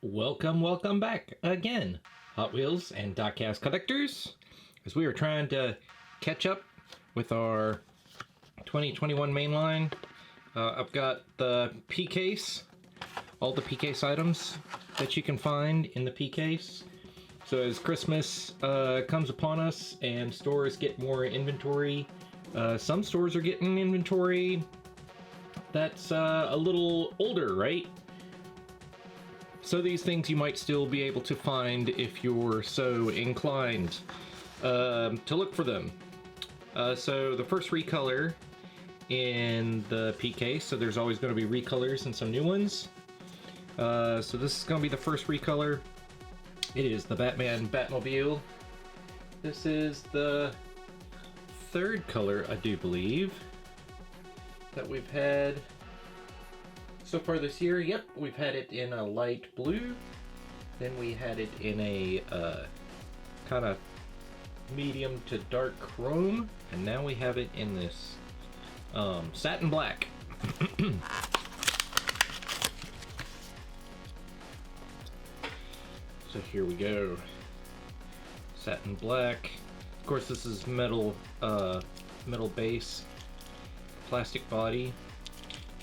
Welcome back again, Hot Wheels and Diecast collectors, as we are trying to catch up with our 2021 mainline. I've got the P-Case, all the P-Case items that you can find in the P-Case. So as Christmas comes upon us and stores get more inventory, some stores are getting inventory that's a little older, right? So these things you might still be able to find if you're so inclined to look for them. So the first recolor in the P-Case, so there's always going to be recolors and some new ones. So this is going to be the first recolor. It is the Batmobile. This is the third color, I do believe, that we've had so far this year. Yep, we've had it in a light blue, then we had it in a kind of medium to dark chrome, and now we have it in this satin black. So here we go, satin black. Of course, this is metal base, plastic body.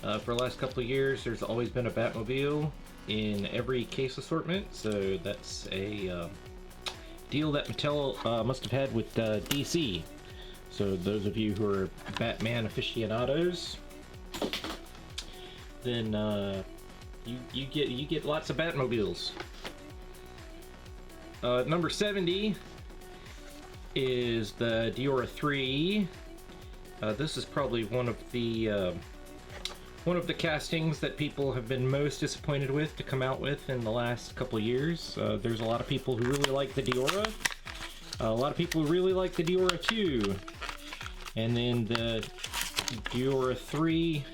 For the last couple of years, there's always been a Batmobile in every case assortment, so that's a deal that Mattel must have had with DC. So those of you who are Batman aficionados, then you get lots of Batmobiles. Number 70 is the Diora 3. This is probably one of the castings that people have been most disappointed with to come out with in the last couple of years. There's a lot of people who really like the Diora. A lot of people who really like the Diora 2. And then the Diora 3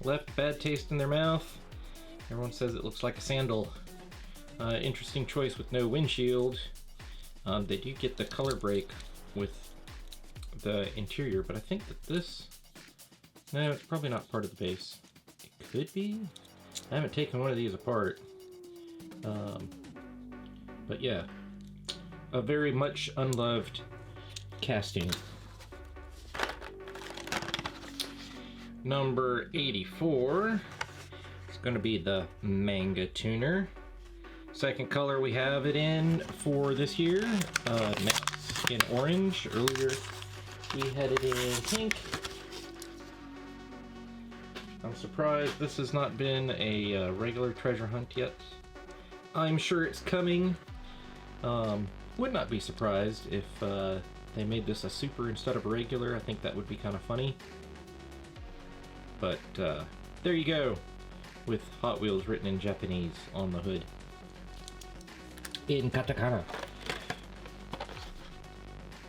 left a bad taste in their mouth. Everyone says it looks like a sandal. Interesting choice with no windshield. They do get the color break with the interior, but I think that this... No, it's probably not part of the base. It could be? I haven't taken one of these apart. But yeah, a very much unloved casting. Number 84 is going to be the Manga Tuner. Second color we have it in for this year. Now it's in orange. Earlier we had it in pink. I'm surprised this has not been a regular treasure hunt yet. I'm sure it's coming. Would not be surprised if they made this a super instead of a regular. I think that would be kind of funny. But there you go, with Hot Wheels written in Japanese on the hood. In katakana.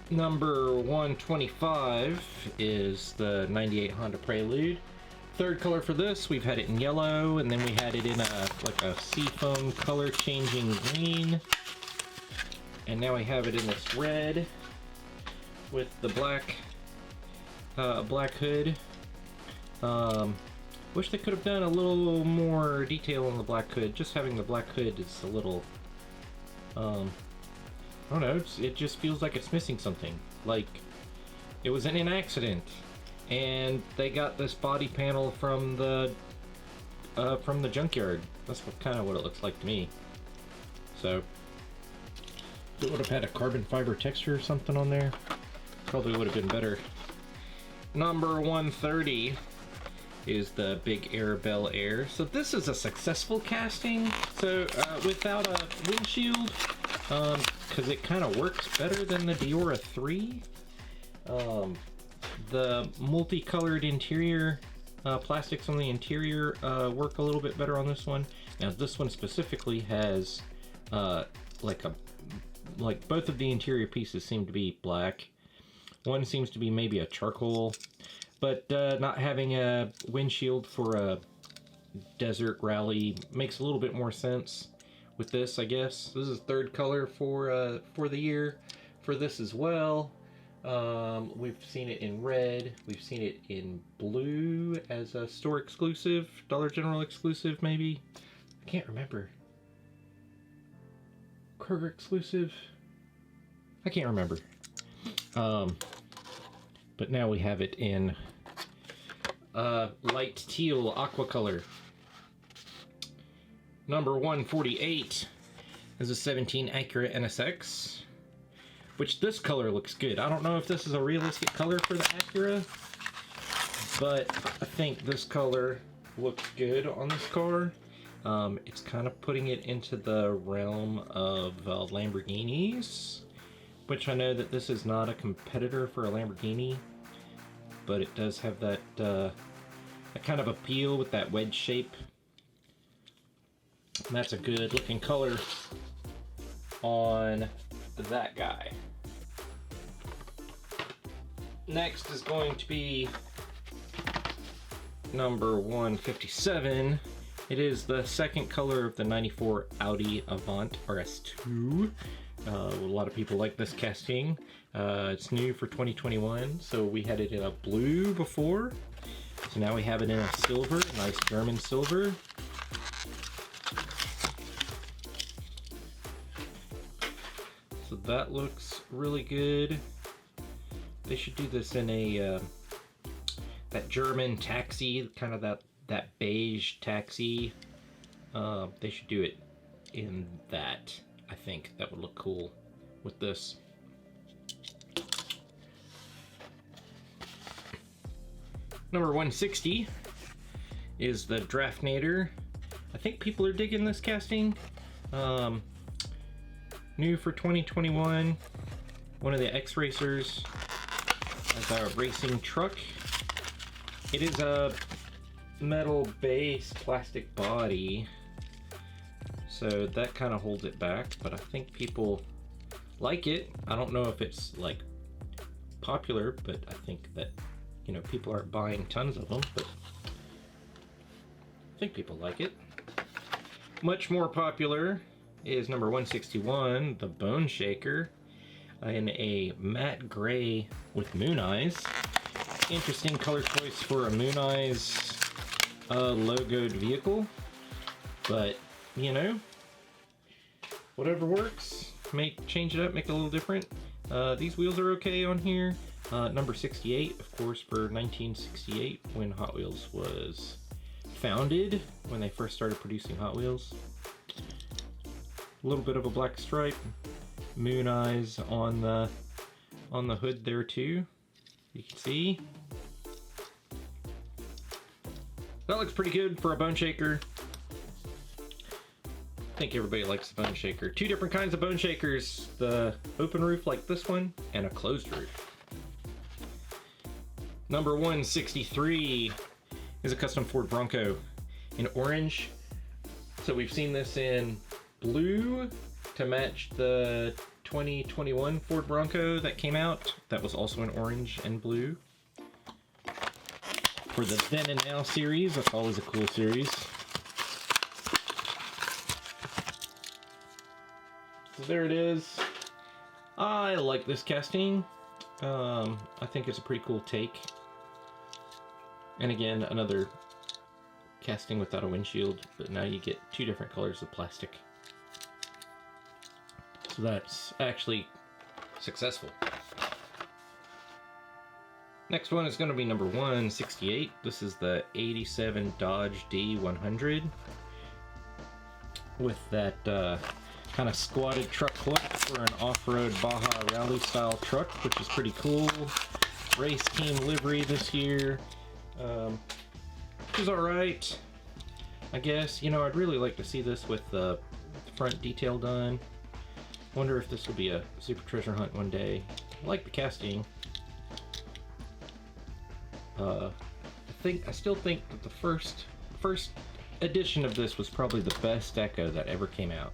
Number 125 is the 98 Honda Prelude. Third color for this, we've had it in yellow, and then we had it in like a seafoam color changing green, and now we have it in this red with the black hood. Wish they could have done a little more detail on the black hood. Just having the black hood is a little I don't know, it just feels like it's missing something, like it was in an accident. And they got this body panel from the junkyard. That's kind of what it looks like to me. So it would have had a carbon fiber texture or something on there. Probably would have been better. Number 130 is the Big Air Bel Air. So this is a successful casting. So without a windshield, because it kind of works better than the Diora 3. The multicolored interior plastics on the interior work a little bit better on this one. Now this one specifically has like both of the interior pieces seem to be black. One seems to be maybe a charcoal, but not having a windshield for a desert rally makes a little bit more sense with this, I guess. This is third color for the year for this as well. We've seen it in red, we've seen it in blue as a store exclusive, Dollar General exclusive maybe. I can't remember. Kroger exclusive? I can't remember. But now we have it in light teal aqua color. Number 148 is a 17 Acura NSX, which this color looks good. I don't know if this is a realistic color for the Acura, but I think this color looks good on this car. It's kind of putting it into the realm of Lamborghinis, which I know that this is not a competitor for a Lamborghini, but it does have that, that kind of appeal with that wedge shape. And that's a good looking color on that guy. Next is going to be number 157. It is the second color of the 94 Audi Avant RS2. A lot of people like this casting. It's new for 2021, so we had it in a blue before. So now we have it in a silver, a nice German silver. So that looks really good. They should do this in a that German taxi, kind of that beige taxi. They should do it in that. I think that would look cool with this. Number 160 is the Draft Nader. I think people are digging this casting. New for 2021. One of the X-Racers as our racing truck. It is a metal-based plastic body, so that kind of holds it back, but I think people like it. I don't know if it's like popular, but I think that, you know, people aren't buying tons of them, but I think people like it. Much more popular is number 161, the Bone Shaker, in a matte gray with moon eyes. Interesting color choice for a moon eyes logoed vehicle, but you know, whatever works. Change it up, make it a little different. These wheels are okay on here. Number 68, of course, for 1968, when Hot Wheels was founded, when they first started producing Hot Wheels. A little bit of a black stripe, moon eyes on the hood there too. You can see. That looks pretty good for a bone shaker. I think everybody likes the bone shaker. Two different kinds of bone shakers. The open roof like this one, and a closed roof. Number 163 is a custom Ford Bronco in orange. So we've seen this in blue to match the 2021 Ford Bronco that came out. That was also in orange and blue. For the Then and Now series, that's always a cool series. So there it is. I like this casting. I think it's a pretty cool take. And again, another casting without a windshield, but now you get two different colors of plastic. So that's actually successful. Next one is going to be number 168. This is the 87 Dodge D100 with that kind of squatted truck look for an off-road Baja Rally style truck, which is pretty cool. Race team livery this year, which is alright, I guess. You know, I'd really like to see this with the front detail done. Wonder if this will be a super treasure hunt one day. I like the casting. I still think that the first edition of this was probably the best deco that ever came out.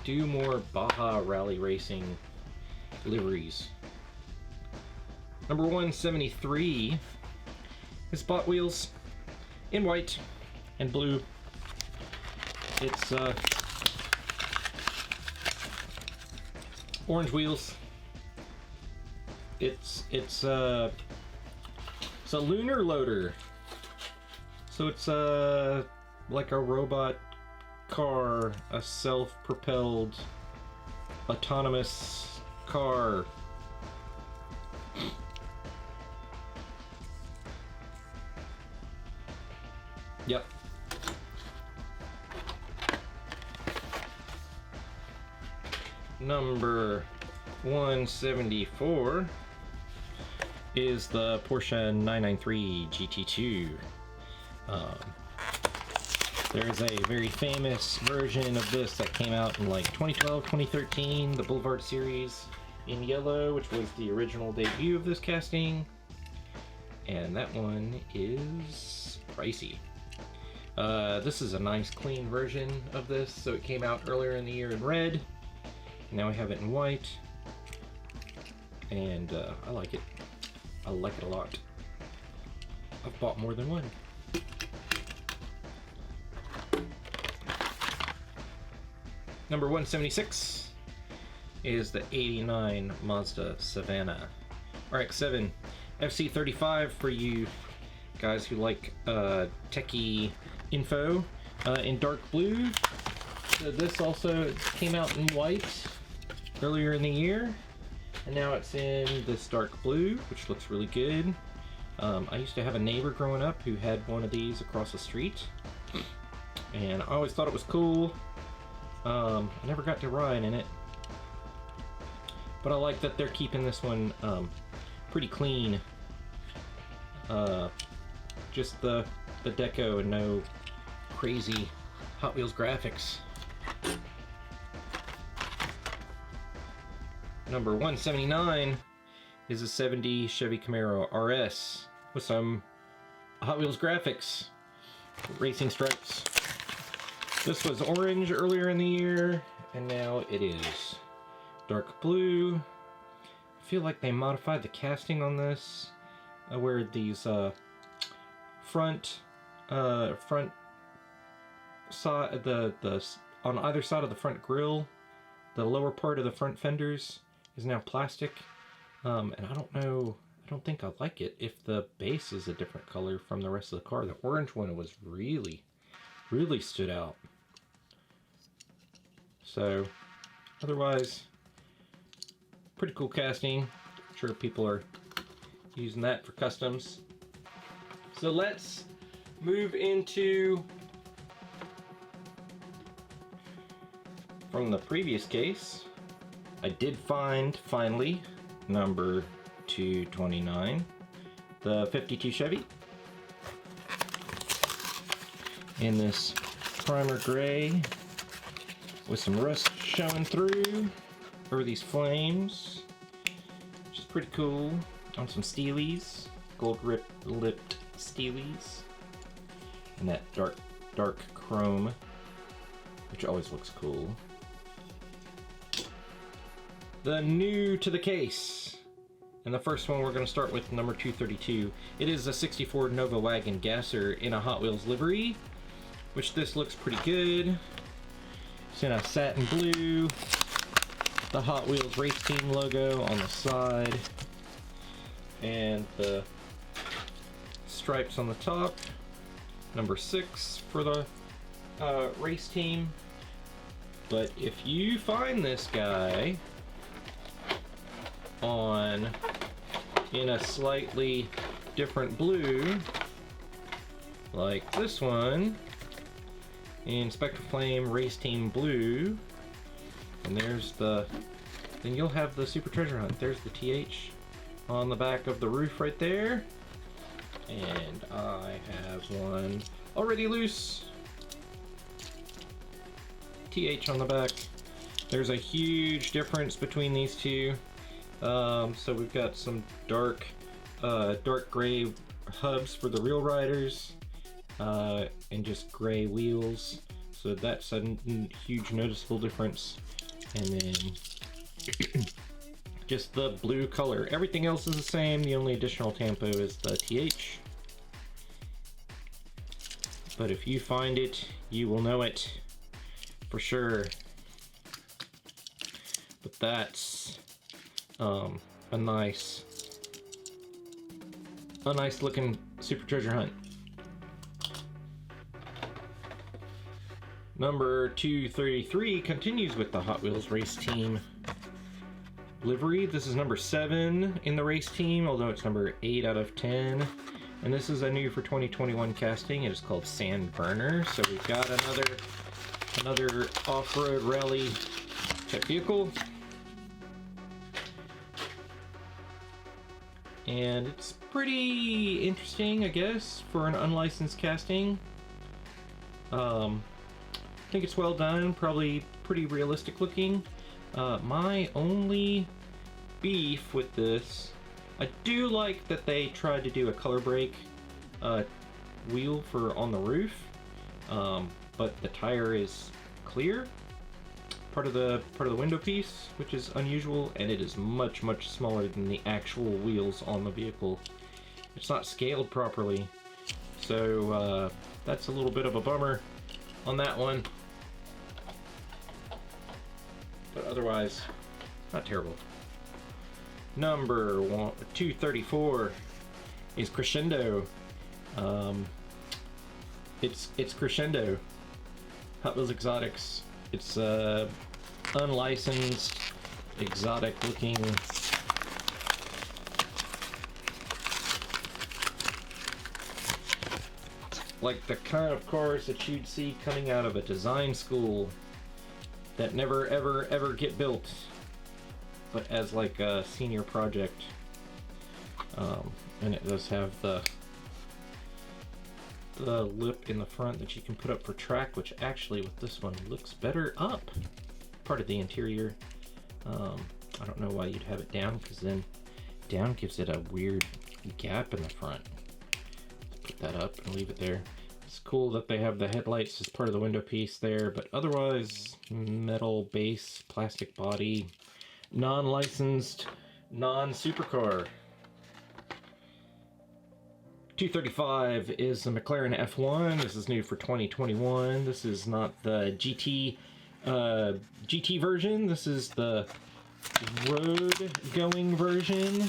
Do more Baja Rally Racing liveries. Number 173 is Bot Wheels in white and blue. It's orange wheels. It's a lunar loader. So it's like a robot car, a self-propelled autonomous car. Yep. Number 174 is the Porsche 993 GT2. There's a very famous version of this that came out in like 2012, 2013, the Boulevard series in yellow, which was the original debut of this casting. And that one is pricey. This is a nice clean version of this, so it came out earlier in the year in red. Now we have it in white, and I like it. I like it a lot. I've bought more than one. Number 176 is the 89 Mazda Savannah RX7 FC35 for you guys who like techie info in dark blue. So this also came out in white earlier in the year, and now it's in this dark blue, which looks really good. I used to have a neighbor growing up who had one of these across the street, and I always thought it was cool. I never got to ride in it, but I like that they're keeping this one pretty clean. Just the deco and no crazy Hot Wheels graphics. Number 179 is a 70 Chevy Camaro RS with some Hot Wheels graphics, racing stripes. This was orange earlier in the year, and now it is dark blue. I feel like they modified the casting on this, where these front side, on either side of the front grille, the lower part of the front fenders is now plastic, and I don't think I like it if the base is a different color from the rest of the car. The orange one was really stood out. So otherwise, pretty cool casting. I'm sure people are using that for customs. So let's move into, from the previous case, I did find, finally, number 229, the 52 Chevy, in this primer gray with some rust showing through over these flames, which is pretty cool, on some steelies, gold lipped steelies, and that dark chrome, which always looks cool. The new to the case, and the first one we're going to start with, number 232. It is a 64 Nova Wagon Gasser in a Hot Wheels livery, which this looks pretty good. It's in a satin blue, the Hot Wheels race team logo on the side, and the stripes on the top. Number 6 for the race team. But if you find this guy in a slightly different blue, like this one, in Spectre Flame Race Team Blue, and then you'll have the Super Treasure Hunt. There's the TH on the back of the roof right there, and I have one already loose, TH on the back. There's a huge difference between these two. So we've got some dark gray hubs for the real riders, and just gray wheels. So that's a huge noticeable difference. And then just the blue color. Everything else is the same. The only additional tampo is the TH. But if you find it, you will know it for sure. But that's a nice looking Super Treasure Hunt. Number 233 continues with the Hot Wheels race team livery. This is number 7 in the race team, although it's number 8 out of 10. And this is a new for 2021 casting. It is called Sandburner. So we've got another off-road rally type vehicle. And it's pretty interesting, I guess, for an unlicensed casting. I think it's well done, probably pretty realistic looking. My only beef with this, I do like that they tried to do a color break wheel for on the roof, but the tire is clear, part of the window piece, which is unusual, and it is much smaller than the actual wheels on the vehicle. It's not scaled properly, so that's a little bit of a bummer on that one. But otherwise, not terrible. Number 234 is Crescendo. It's Crescendo. Hot Wheels Exotics. It's unlicensed, exotic looking like the kind of cars that you'd see coming out of a design school that never ever get built, but as like a senior project. And it does have the lip in the front that you can put up for track, which actually with this one looks better up. Part of the interior. I don't know why you'd have it down, because then down gives it a weird gap in the front. Let's put that up and leave it there. It's cool that they have the headlights as part of the window piece there, but otherwise metal base, plastic body, non-licensed, non-supercar. 235 is the McLaren F1. This is new for 2021. This is not the GT version. This is the road-going version.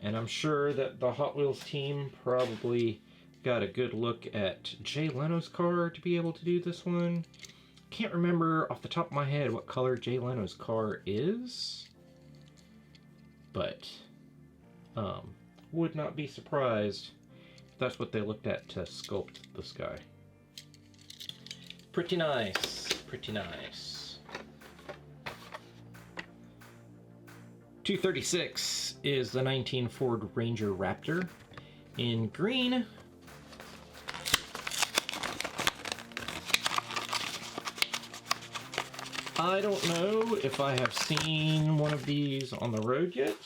And I'm sure that the Hot Wheels team probably got a good look at Jay Leno's car to be able to do this one. Can't remember off the top of my head what color Jay Leno's car is, but would not be surprised if that's what they looked at to sculpt this guy. Pretty nice, pretty nice. 236 is the 19 Ford Ranger Raptor in green. I don't know if I have seen one of these on the road yet,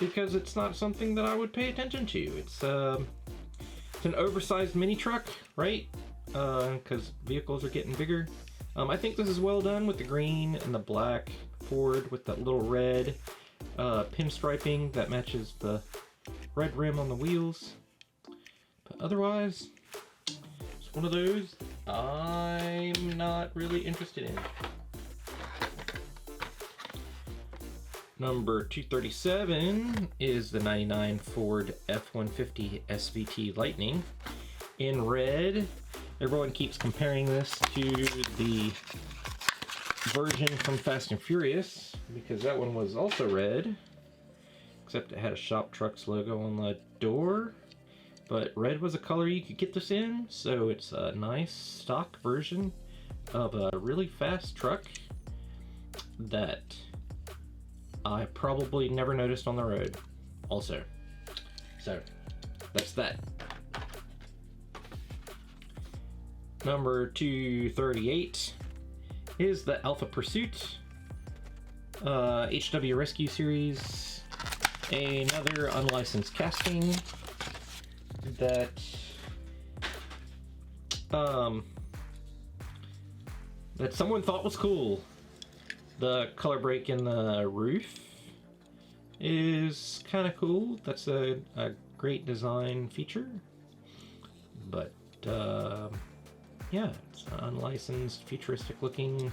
because it's not something that I would pay attention to. It's an oversized mini truck, right? Because vehicles are getting bigger. I think this is well done with the green and the black Ford with that little red pinstriping that matches the red rim on the wheels. But otherwise, it's one of those I'm not really interested in. Number 237 is the 99 Ford F-150 SVT Lightning in red. Everyone keeps comparing this to the version from Fast and Furious, because that one was also red, except it had a Shop Trucks logo on the door. But red was a color you could get this in, so it's a nice stock version of a really fast truck that I probably never noticed on the road also. So that's that. Number 238 is the Alpha Pursuit HW Rescue Series. Another unlicensed casting that that someone thought was cool. The color break in the roof is kind of cool. That's a great design feature. But yeah, it's an unlicensed, futuristic looking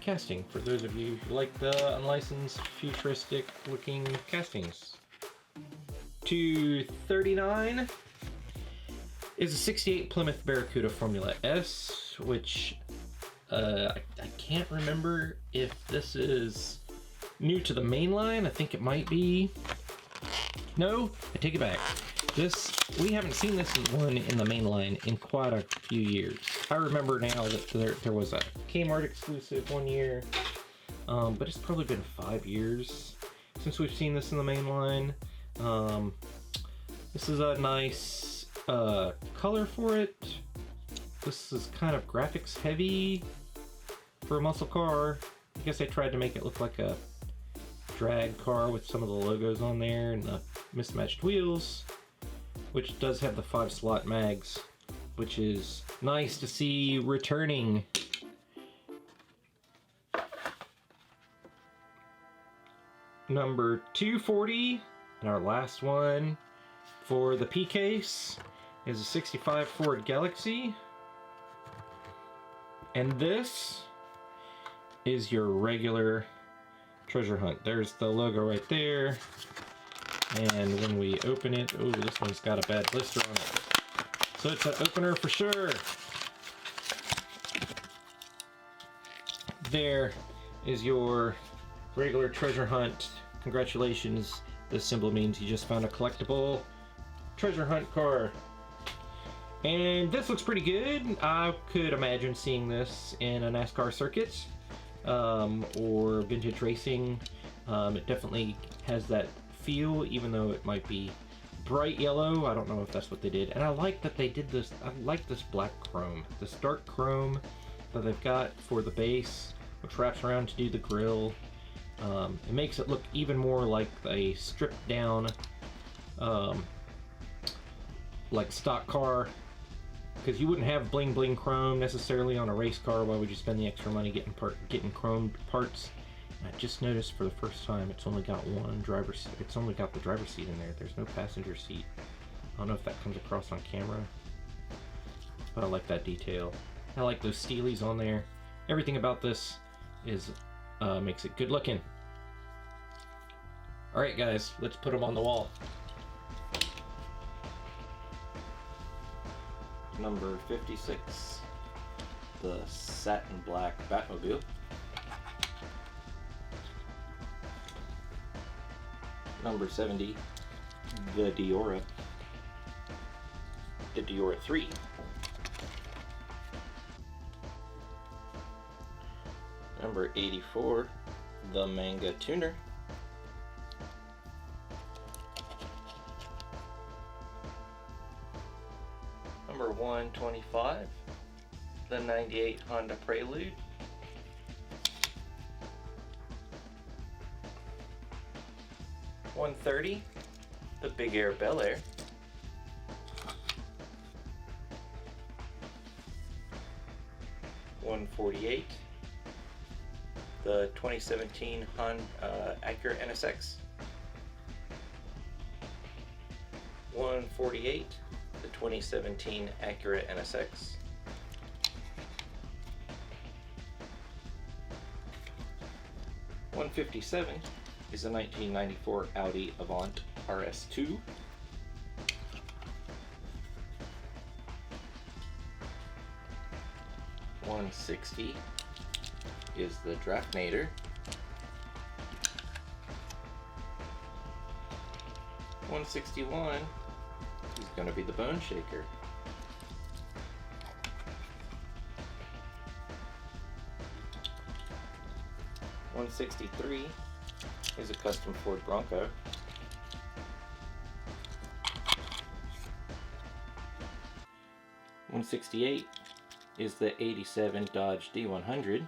casting for those of you who like the unlicensed, futuristic looking castings. 239 is a 68 Plymouth Barracuda Formula S, which I can't remember if this is new to the main line. I think it might be. No, I take it back. We haven't seen this one in the main line in quite a few years. I remember now that there was a Kmart exclusive one year, but it's probably been 5 years since we've seen this in the main line. This is a nice color for it. This is kind of graphics heavy for a muscle car. I guess I tried to make it look like a drag car with some of the logos on there and the mismatched wheels, which does have the 5-slot mags, which is nice to see returning. Number 240, and our last one for the P case, is a 65 Ford Galaxy. And this is your regular treasure hunt. There's the logo right there. And when we open it, oh, this one's got a bad blister on it. So it's an opener for sure. There is your regular treasure hunt. Congratulations. This symbol means you just found a collectible treasure hunt car. And this looks pretty good. I could imagine seeing this in a NASCAR circuit or vintage racing. It definitely has that feel, even though it might be bright yellow. I don't know if that's what they did. And I like that they did this. I like this black chrome, this dark chrome that they've got for the base, which wraps around to do the grille. It makes it look even more like a stripped down like stock car, because you wouldn't have bling bling chrome necessarily on a race car. Why would you spend the extra money getting chromed parts? And I just noticed for the first time it's only got one driver's seat. It's only got the driver's seat in there. There's no passenger seat. I don't know if that comes across on camera, but I like that detail. I like those steelies on there. Everything about this is makes it good looking. All right, guys, let's put them on the wall. Number 56, the satin black Batmobile. Number 70, the Diora 3. Number 84, the Manga Tuner. Number 125, the 98 Honda Prelude. .130, the Big Air Bel Air. .148, the 2017 Acura NSX. .148, the 2017 Acura NSX. .157 is a 1994 Audi Avant RS2. .160 is the Nader. .161 is going to be the Bone Shaker. .163 is a custom Ford Bronco. .168 is the 87 Dodge D100.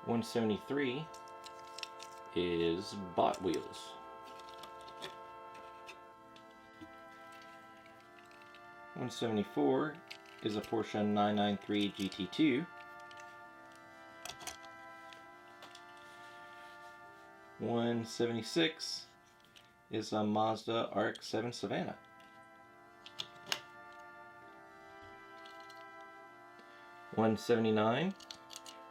.173 is Bot Wheels. .174 is a Porsche 993 GT2. .176 is a Mazda RX7 Savannah. .179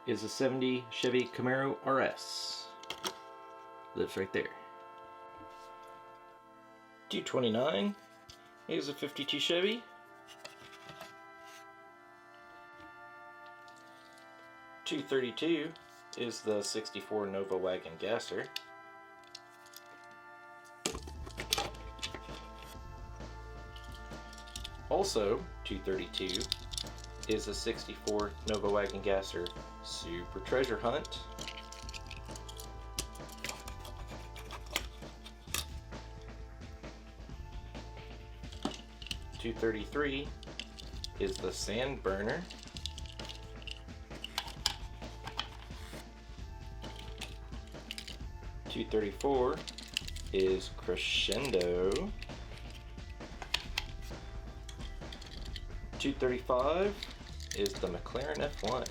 is a 70 Chevy Camaro RS. Lives right there. 229 is a 52 Chevy. 232 is the 64 Nova Wagon Gasser. Also, 232 is a 64 Nova Wagon Gasser Super Treasure Hunt. .233 is the Sandburner. .234 is Crescendo. .235 is the McLaren F1.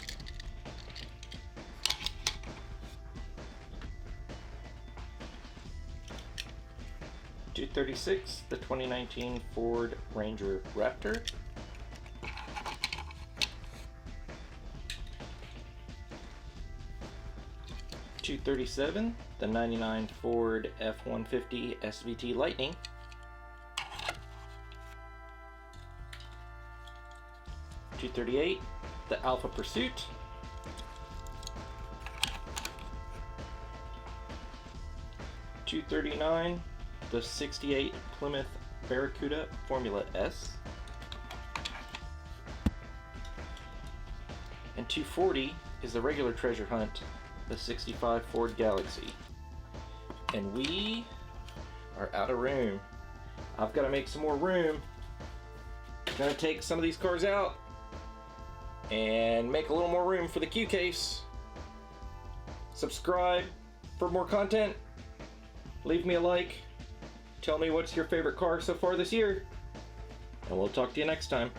.236, the 2019 Ford Ranger Raptor. .237, the 99 Ford F-150 SVT Lightning. .238, the Alpha Pursuit. .239, the 68 Plymouth Barracuda Formula S. And .240 is the regular treasure hunt, the 65 Ford Galaxy. And we are out of room. I've got to make some more room. Gonna take some of these cars out and make a little more room for the Q case. Subscribe for more content. Leave me a like. Tell me what's your favorite car so far this year. And we'll talk to you next time.